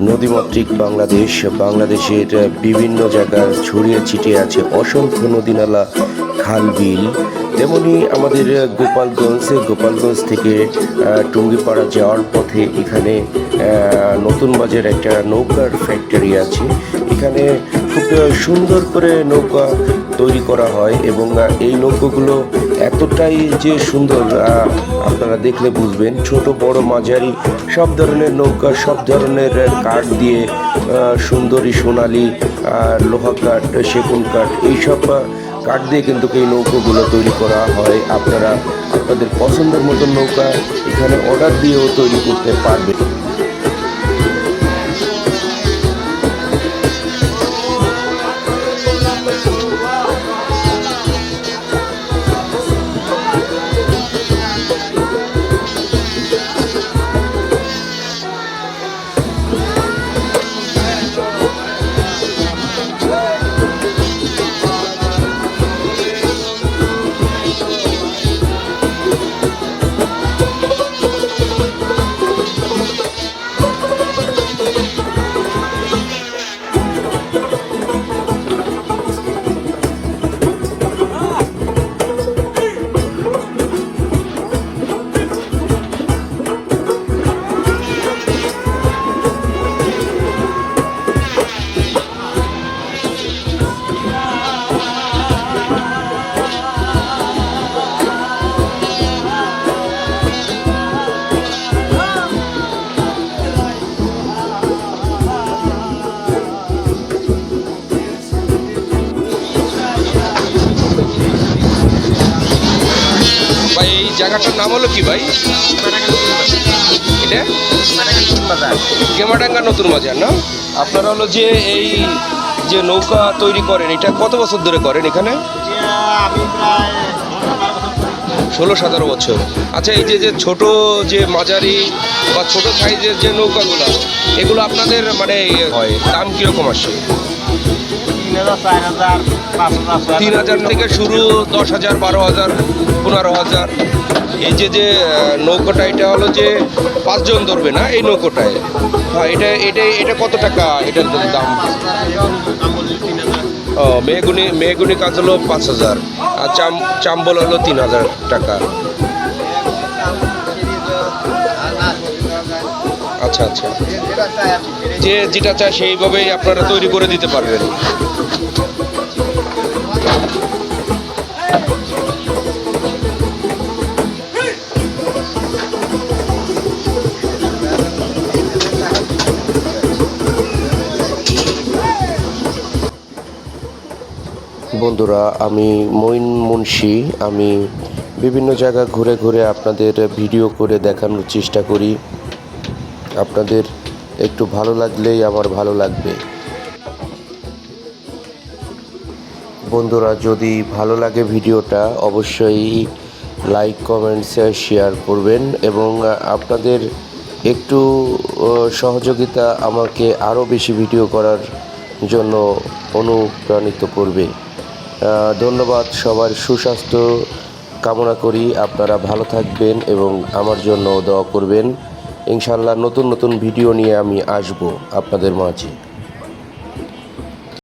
নদীমাতৃক বাংলাদেশের বিভিন্ন জায়গায় ছড়িয়ে ছিটিয়ে আছে অসংখ্য নদীনালা, খাল, বিল। তেমনি আমাদের গোপালগঞ্জ থেকে টুঙ্গিপাড়া যাওয়ার পথে এখানে নতুন বাজার একটা নৌকার ফ্যাক্টরি আছে। এখানে খুব সুন্দর করে নৌকা তৈরি করা হয় এবং এই নৌকাগুলো এতটাই যে সুন্দর আপনারা দেখলে বুঝবেন। ছোট বড় মাঝারি সব ধরনের নৌকা, সব ধরনের কাঠ দিয়ে সুন্দরী সোনালি লোহা কাঠ, সেগুন কাঠ, এইসব কাঠ দিয়ে কিন্তু এই নৌকাগুলো তৈরি করা হয়। আপনারা আপনাদের পছন্দের মতো নৌকা এখানে অর্ডার দিয়েও তৈরি করতে পারবেন। ভাই এই জায়গাটার নাম হলো কি ভাই? এটা গেমাডাঙ্গা নতুন বাজার না? আপনারা হলো যে এই যে নৌকা তৈরি করেন, এটা কত বছর ধরে করেন এখানে? 16-17 বছর। আচ্ছা, এই যে ছোট যে মাঝারি বা ছোট সাইজের যে নৌকাগুলো, এগুলো আপনাদের মানে হয় দাম কীরকম আসে? 3,000 থেকে শুরু, 10,000, 12,000, 15,000। এই যে নৌকাটা, এটা হলো যে 5 জন ধরবে না এই নৌকোটায়? হ্যাঁ, এটা কত টাকা এটার দাম? ও, মেহগুনি কাজ হলো 5,000, আর চাম্বল হলো 3,000 টাকা। আচ্ছা আচ্ছা, যেটা চায় সেইভাবেই আপনারা তৈরি করে দিতে পারবেন। বন্ধুরা, আমি মঈন মুন্সি। আমি বিভিন্ন জায়গা ঘুরে ঘুরে আপনাদের ভিডিও করে দেখানোর চেষ্টা করি। আপনাদের একটু ভালো লাগলেই আমার ভালো লাগবে। বন্ধুরা, যদি ভালো লাগে ভিডিওটা অবশ্যই লাইক, কমেন্টস, শেয়ার করবেন এবং আপনাদের একটু সহযোগিতা আমাকে আরও বেশি ভিডিও করার জন্য অনুপ্রাণিত করবে। ধন্যবাদ। সবার সুস্বাস্থ্য কামনা করি। আপনারা ভালো থাকবেন এবং আমার জন্য দোয়া করবেন। ইনশাআল্লাহ নতুন ভিডিও নিয়ে আমি আসব আপনাদের মাঝে।